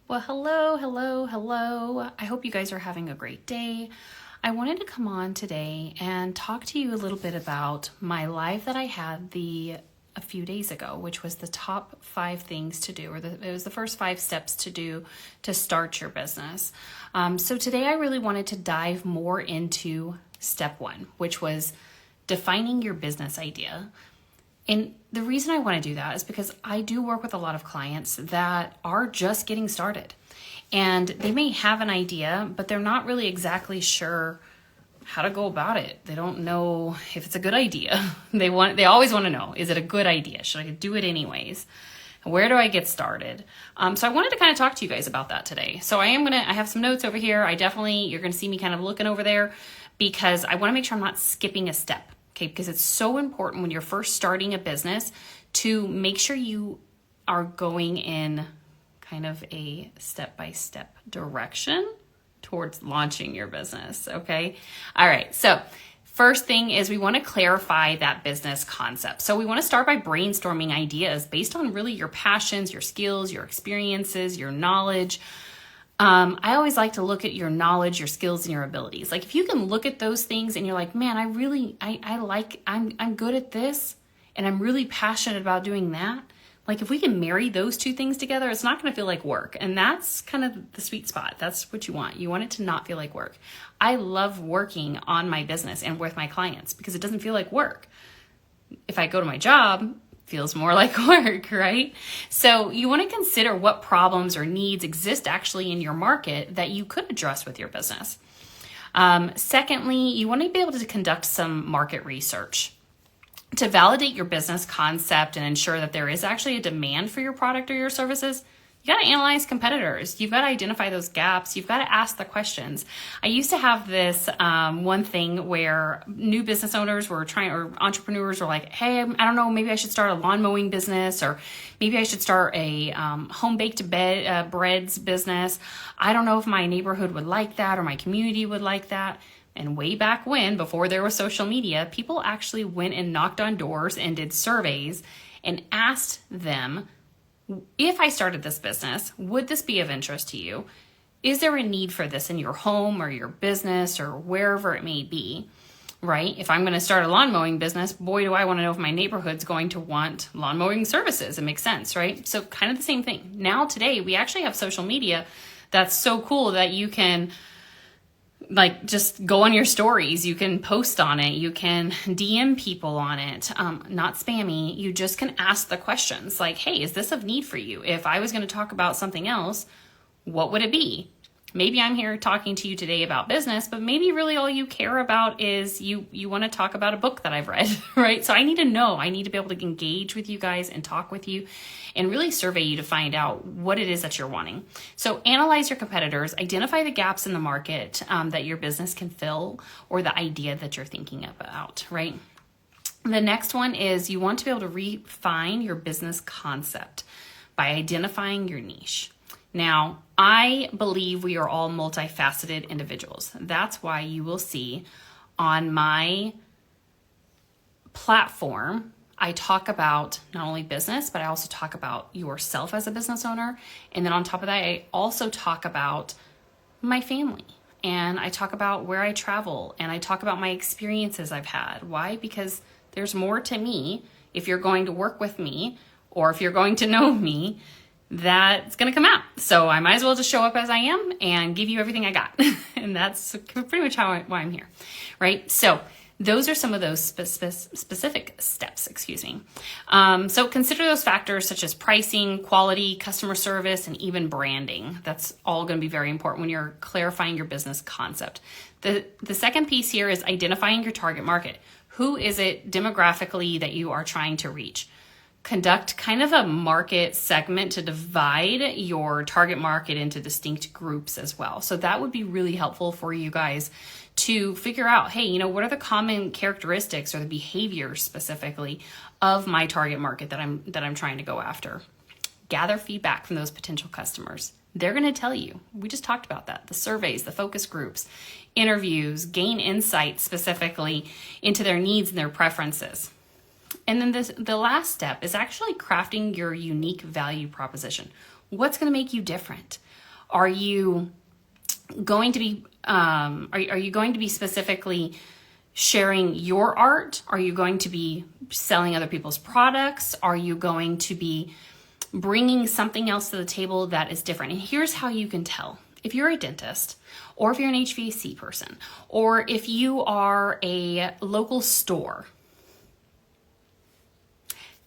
Well, hello, hello, hello. I hope you guys are having a great day. I wanted to come on today and talk to you a little bit about my live that I had a few days ago, which was the top 5 things to do, it was the first 5 steps to do to start your business. So today I really wanted to dive more into step 1, which was defining your business idea. And the reason I want to do that is because I do work with a lot of clients that are just getting started. And they may have an idea, but they're not really exactly sure how to go about it. They don't know if it's a good idea. They always want to know, is it a good idea? Should I do it anyways? Where do I get started? So I wanted to kind of talk to you guys about that today. So I have some notes over here. You're going to see me kind of looking over there because I want to make sure I'm not skipping a step. Okay, because it's so important when you're first starting a business to make sure you are going in kind of a step-by-step direction towards launching your business, okay? All right, so first thing is we want to clarify that business concept. So we want to start by brainstorming ideas based on really your passions, your skills, your experiences, your knowledge. I always like to look at your knowledge, your skills, and your abilities. Like if you can look at those things and you're like, man, I'm good at this and I'm really passionate about doing that. Like if we can marry those two things together, it's not going to feel like work. And that's kind of the sweet spot. That's what you want. You want it to not feel like work. I love working on my business and with my clients because it doesn't feel like work. If I go to my job, feels more like work, right? So you want to consider what problems or needs exist actually in your market that you could address with your business. Secondly, you want to be able to conduct some market research to validate your business concept and ensure that there is actually a demand for your product or your services. You got to analyze competitors. You've got to identify those gaps. You've got to ask the questions. I used to have this one thing where new business owners or entrepreneurs were like, hey, I don't know, maybe I should start a lawn mowing business, or maybe I should start a home baked breads business. I don't know if my neighborhood would like that or my community would like that. And way back when, before there was social media, people actually went and knocked on doors and did surveys and asked them, if I started this business, would this be of interest to you? Is there a need for this in your home or your business or wherever it may be, right? If I'm going to start a lawn mowing business, boy, do I want to know if my neighborhood's going to want lawn mowing services. It makes sense, right? So kind of the same thing. Now today, we actually have social media that's so cool that you can just go on your stories. You can post on it. You can DM people on it. Not spammy. You just can ask the questions like, hey, is this of need for you? If I was going to talk about something else, what would it be? Maybe I'm here talking to you today about business, but maybe really all you care about is you want to talk about a book that I've read, right? So I need to know. I need to be able to engage with you guys and talk with you and really survey you to find out what it is that you're wanting. So analyze your competitors, identify the gaps in the market that your business can fill or the idea that you're thinking about, right? The next one is you want to be able to refine your business concept by identifying your niche. Now, I believe we are all multifaceted individuals. That's why you will see on my platform, I talk about not only business, but I also talk about yourself as a business owner. And then on top of that, I also talk about my family. And I talk about where I travel. And I talk about my experiences I've had. Why? Because there's more to me if you're going to work with me or if you're going to know me, that's going to come out. So I might as well just show up as I am and give you everything I got. And that's pretty much why I'm here, right? So those are some of those specific steps, So consider those factors such as pricing, quality, customer service, and even branding. That's all going to be very important when you're clarifying your business concept. The second piece here is identifying your target market. Who is it demographically that you are trying to reach? Conduct kind of a market segment to divide your target market into distinct groups as well. So that would be really helpful for you guys to figure out, hey, what are the common characteristics or the behaviors specifically of my target market that I'm trying to go after. Gather feedback from those potential customers. They're going to tell you. We just talked about that. The surveys, the focus groups, interviews, gain insight specifically into their needs and their preferences. And then the last step is actually crafting your unique value proposition. What's going to make you different? Are you going to be are you going to be specifically sharing your art? Are you going to be selling other people's products? Are you going to be bringing something else to the table that is different? And here's how you can tell. If you're a dentist, or if you're an HVAC person, or if you are a local store,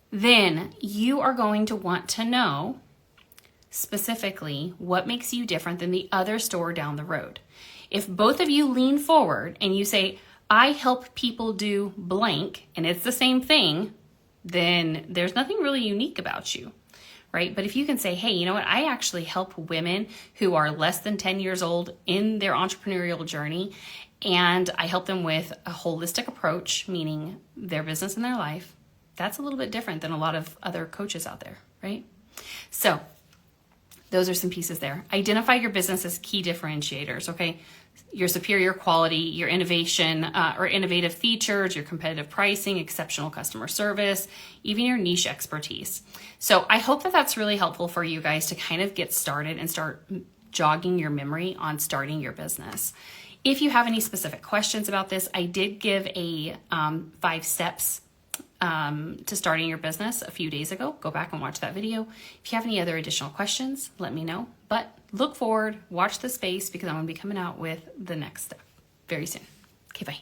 then you are going to want to know specifically what makes you different than the other store down the road. If both of you lean forward and you say, I help people do blank, and it's the same thing, then there's nothing really unique about you, right? But if you can say, hey, you know what? I actually help women who are less than 10 years old in their entrepreneurial journey, and I help them with a holistic approach, meaning their business and their life. That's a little bit different than a lot of other coaches out there, right? So those are some pieces there. Identify your business as key differentiators, okay? Your superior quality, your innovation or innovative features, your competitive pricing, exceptional customer service, even your niche expertise. So I hope that that's really helpful for you guys to kind of get started and start jogging your memory on starting your business. If you have any specific questions about this, I did give a 5 steps to starting your business a few days ago. Go back and watch that video. If you have any other additional questions, let me know. But look forward, watch the space, because I'm going to be coming out with the next step very soon. Okay, bye.